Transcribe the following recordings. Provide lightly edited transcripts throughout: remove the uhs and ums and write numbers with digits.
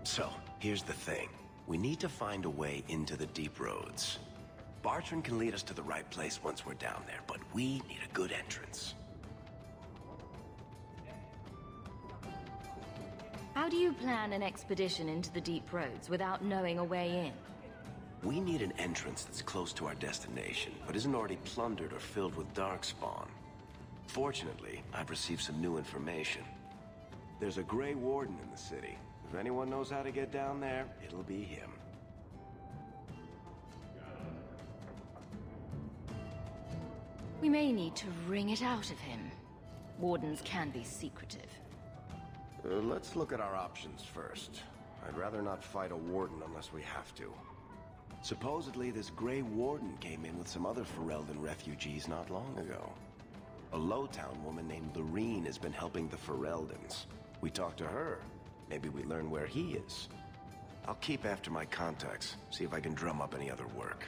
So, here's the thing. We need to find a way into the deep roads. Bartran can lead us to the right place once we're down there, but we need a good entrance. How do you plan an expedition into the deep roads without knowing a way in? We need an entrance that's close to our destination, but isn't already plundered or filled with darkspawn. Fortunately, I've received some new information. There's a Grey Warden in the city. If anyone knows how to get down there, it'll be him. We may need to wring it out of him. Wardens can be secretive. Let's look at our options first. I'd rather not fight a warden unless we have to. Supposedly, this Grey Warden came in with some other Ferelden refugees not long ago. A Lowtown woman named Lorene has been helping the Fereldans. We talk to her. Maybe we learn where he is. I'll keep after my contacts, see if I can drum up any other work.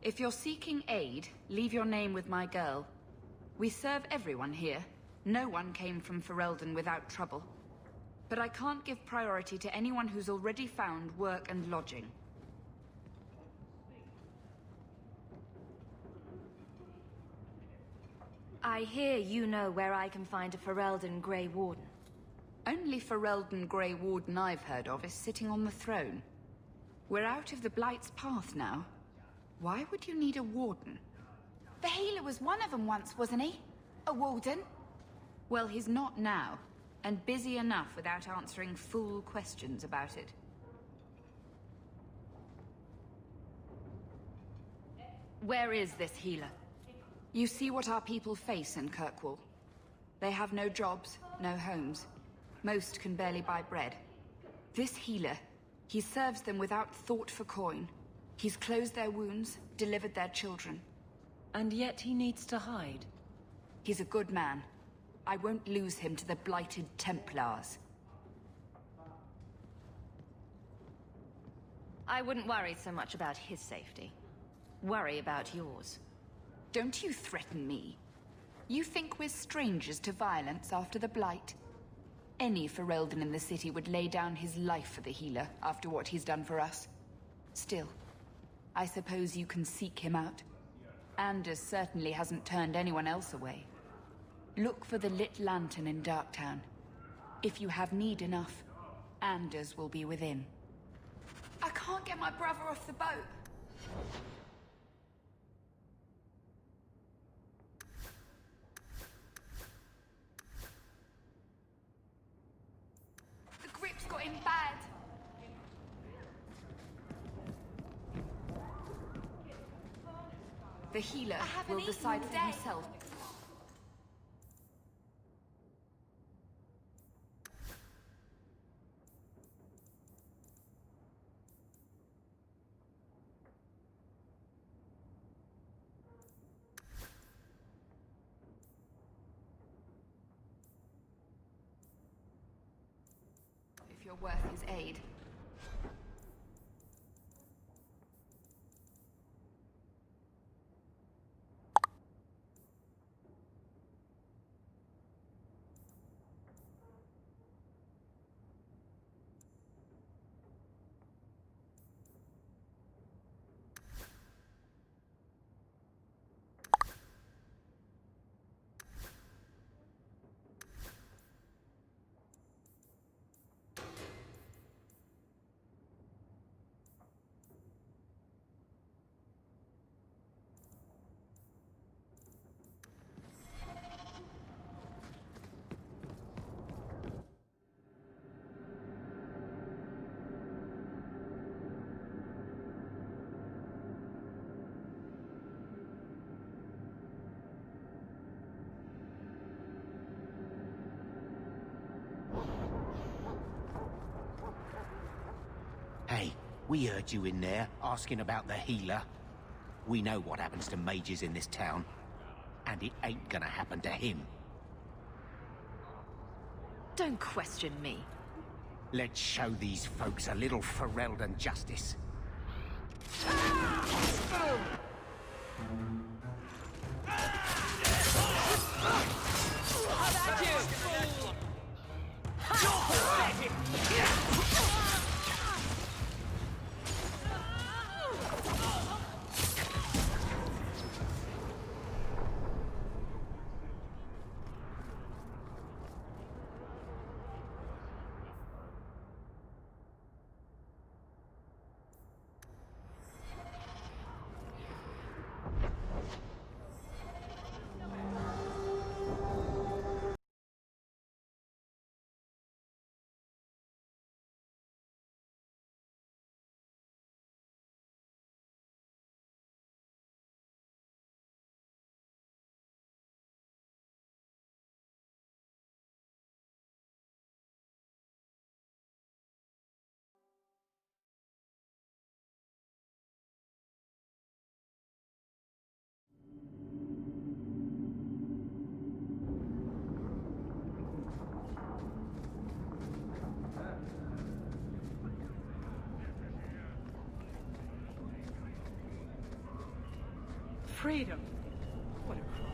If you're seeking aid, leave your name with my girl. We serve everyone here. No one came from Ferelden without trouble. But I can't give priority to anyone who's already found work and lodging. I hear you know where I can find a Ferelden Grey Warden. Only Ferelden Grey Warden I've heard of is sitting on the throne. We're out of the Blight's path now. Why would you need a warden? The healer was one of them once, wasn't he? A warden? Well, he's not now. and busy enough without answering fool questions about it. Where is this healer? You see what our people face in Kirkwall. They have no jobs, no homes. Most can barely buy bread. This healer, he serves them without thought for coin. He's closed their wounds, delivered their children. And yet he needs to hide. He's a good man. I won't lose him to the blighted Templars. I wouldn't worry so much about his safety. Worry about yours. Don't you threaten me. You think we're strangers to violence after the Blight? Any Ferelden in the city would lay down his life for the healer after what he's done for us. Still, I suppose you can seek him out. Anders certainly hasn't turned anyone else away. Look for the lit lantern in Darktown. If you have need enough, Anders will be within. I can't get my brother off the boat. The grip's got him bad. The healer will decide for himself. If you're worth his aid. Hey, we heard you in there, asking about the healer. We know what happens to mages in this town. And it ain't gonna happen to him. Don't question me. Let's show these folks a little Ferelden justice. Freedom. What a crime.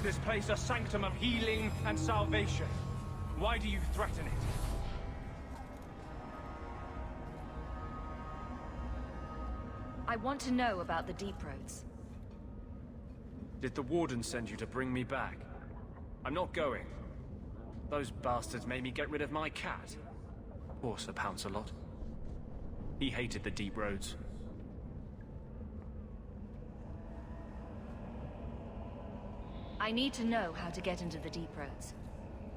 make this place a sanctum of healing and salvation. Why do you threaten it? I want to know about the deep roads. Did the Warden send you to bring me back? I'm not going. Those bastards made me get rid of my cat. Poor Sir Pouncelot. He hated the deep roads. I need to know how to get into the deep roads.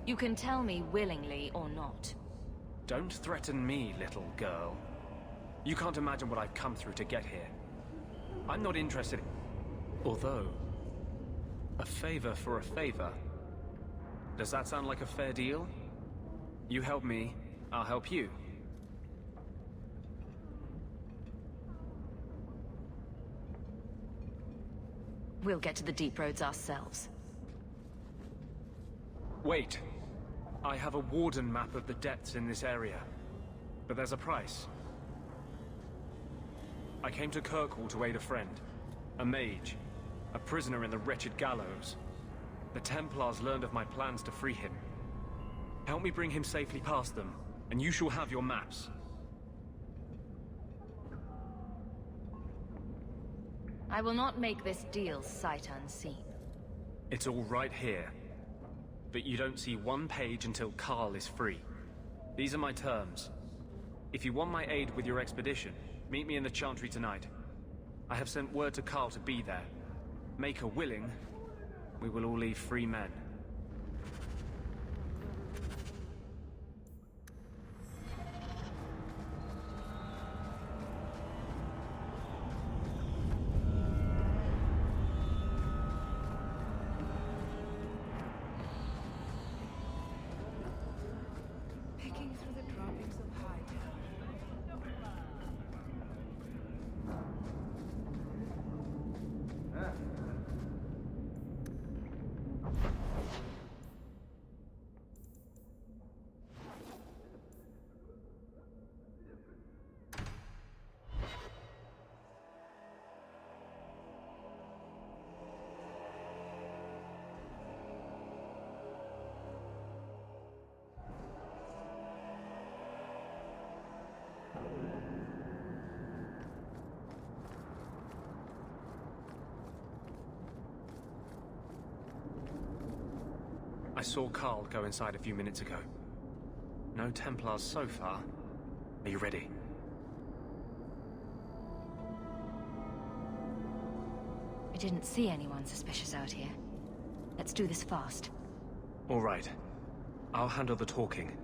You can tell me willingly or not. Don't threaten me, little girl. You can't imagine what I've come through to get here. I'm not interested in... Although... a favor for a favor. Does that sound like a fair deal? You help me, I'll help you. We'll get to the deep roads ourselves. Wait. I have a Warden map of the depths in this area. But there's a price. I came to Kirkwall to aid a friend. A mage. A prisoner in the wretched gallows. The Templars learned of my plans to free him. Help me bring him safely past them, and you shall have your maps. I will not make this deal sight unseen. It's all right here. But you don't see one page until Carl is free. These are my terms. If you want my aid with your expedition, meet me in the Chantry tonight. I have sent word to Carl to be there. Make her willing, we will all leave free men. Picking through the droppings of Hightown. I saw Carl go inside a few minutes ago. No Templars so far. Are you ready? I didn't see anyone suspicious out here. Let's do this fast. All right. I'll handle the talking.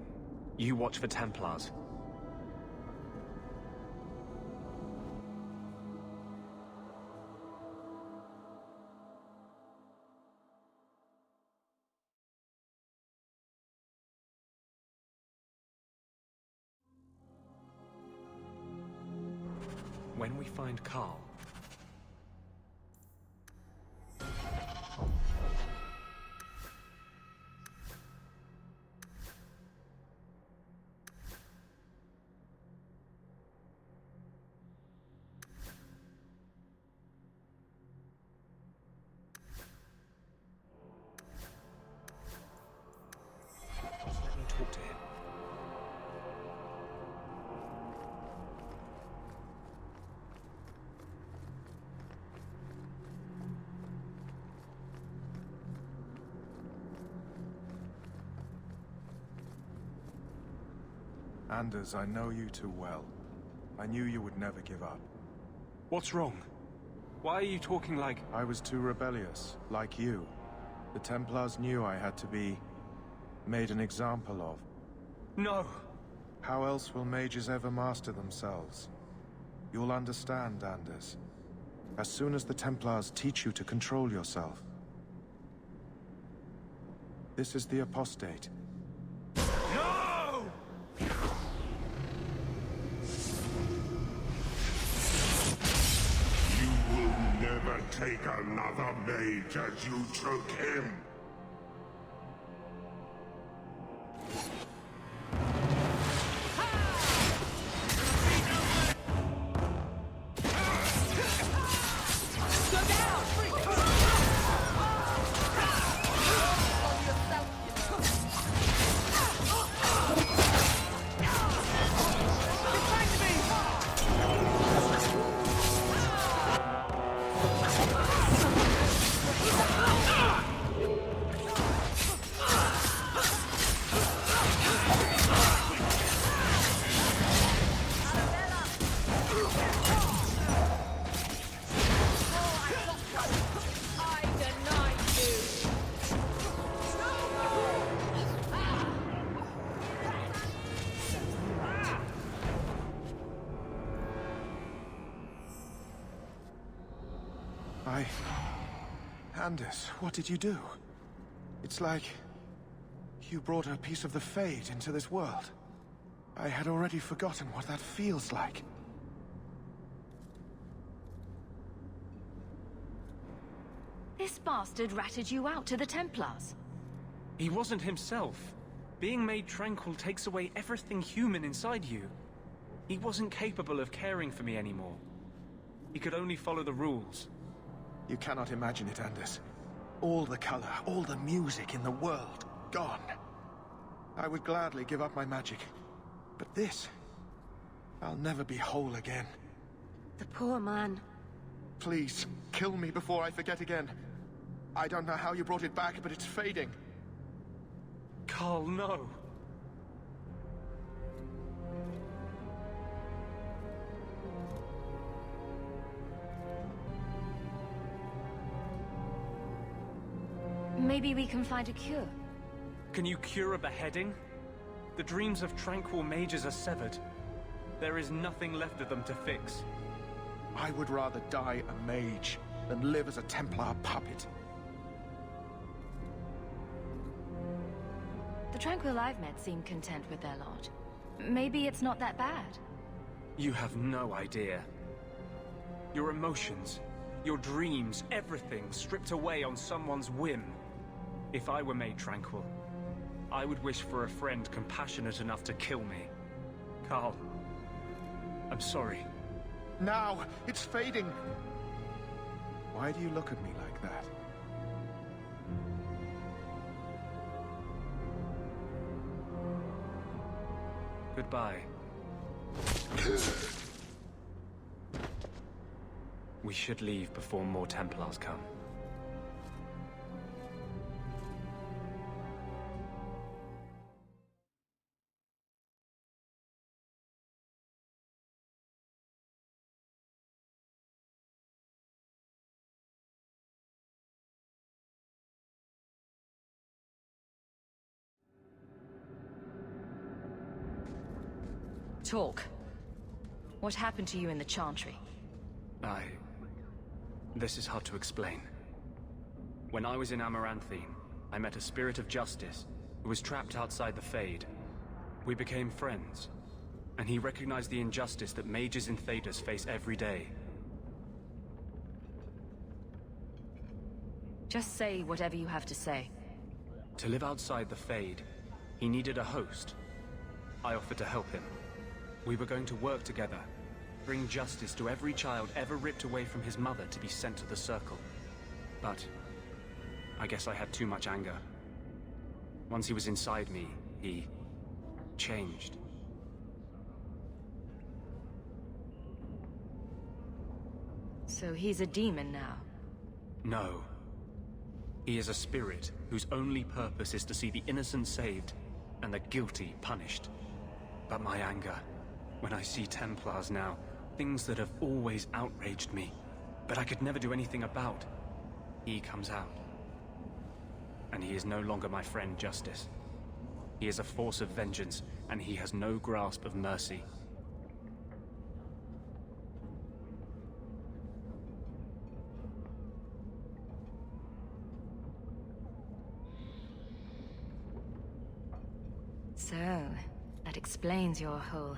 You watch for Templars. When we find Carl... Let me talk to him. Anders, I know you too well. I knew you would never give up. What's wrong? Why are you talking like... I was too rebellious, like you. The Templars knew I had to be... made an example of. No! How else will mages ever master themselves? You'll understand, Anders. As soon as the Templars teach you to control yourself. This is the apostate. No! You will never take another mage as you took him. Anders, what did you do? It's like you brought a piece of the Fade into this world. I had already forgotten what that feels like. This bastard ratted you out to the Templars. He wasn't himself. Being made tranquil takes away everything human inside you. He wasn't capable of caring for me anymore. He could only follow the rules. You cannot imagine it, Anders. All the color, all the music in the world, gone. I would gladly give up my magic. But this... I'll never be whole again. The poor man. Please, kill me before I forget again. I don't know how you brought it back, but it's fading. Carl, no. Maybe we can find a cure. Can you cure a beheading? The dreams of tranquil mages are severed. There is nothing left of them to fix. I would rather die a mage than live as a Templar puppet. The Tranquil I've met seem content with their lot. Maybe it's not that bad. You have no idea. Your emotions, your dreams, everything stripped away on someone's whim. If I were made tranquil, I would wish for a friend compassionate enough to kill me. Carl, I'm sorry. Now! It's fading! Why do you look at me like that? Goodbye. We should leave before more Templars come. Talk. What happened to you in the Chantry? This is hard to explain. When I was in Amaranthine, I met a spirit of justice who was trapped outside the Fade. We became friends, and he recognized the injustice that mages in Thedas face every day. Just say whatever you have to say. To live outside the Fade, he needed a host. I offered to help him. We were going to work together, bring justice to every child ever ripped away from his mother to be sent to the Circle. But I guess I had too much anger. Once he was inside me, he changed. So he's a demon now? No. He is a spirit whose only purpose is to see the innocent saved and the guilty punished. But my anger, when I see Templars now, things that have always outraged me, but I could never do anything about, he comes out. And he is no longer my friend Justice. He is a force of vengeance, and he has no grasp of mercy. So, that explains your whole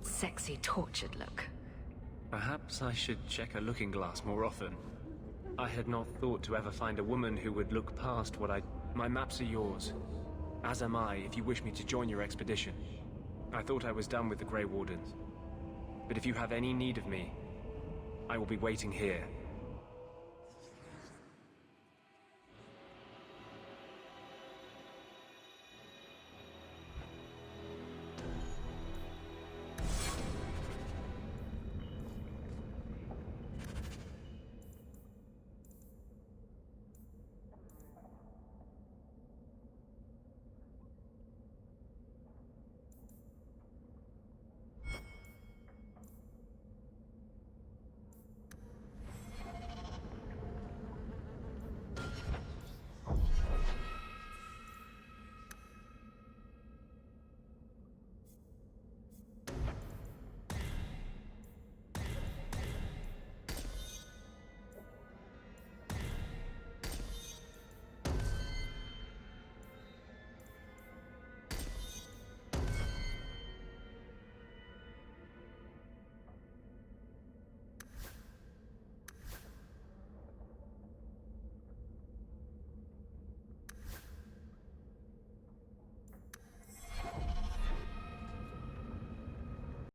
sexy, tortured look. Perhaps I should check a looking glass more often. I had not thought to ever find a woman who would look past what My maps are yours. As am I, if you wish me to join your expedition. I thought I was done with the Grey Wardens. But if you have any need of me, I will be waiting here.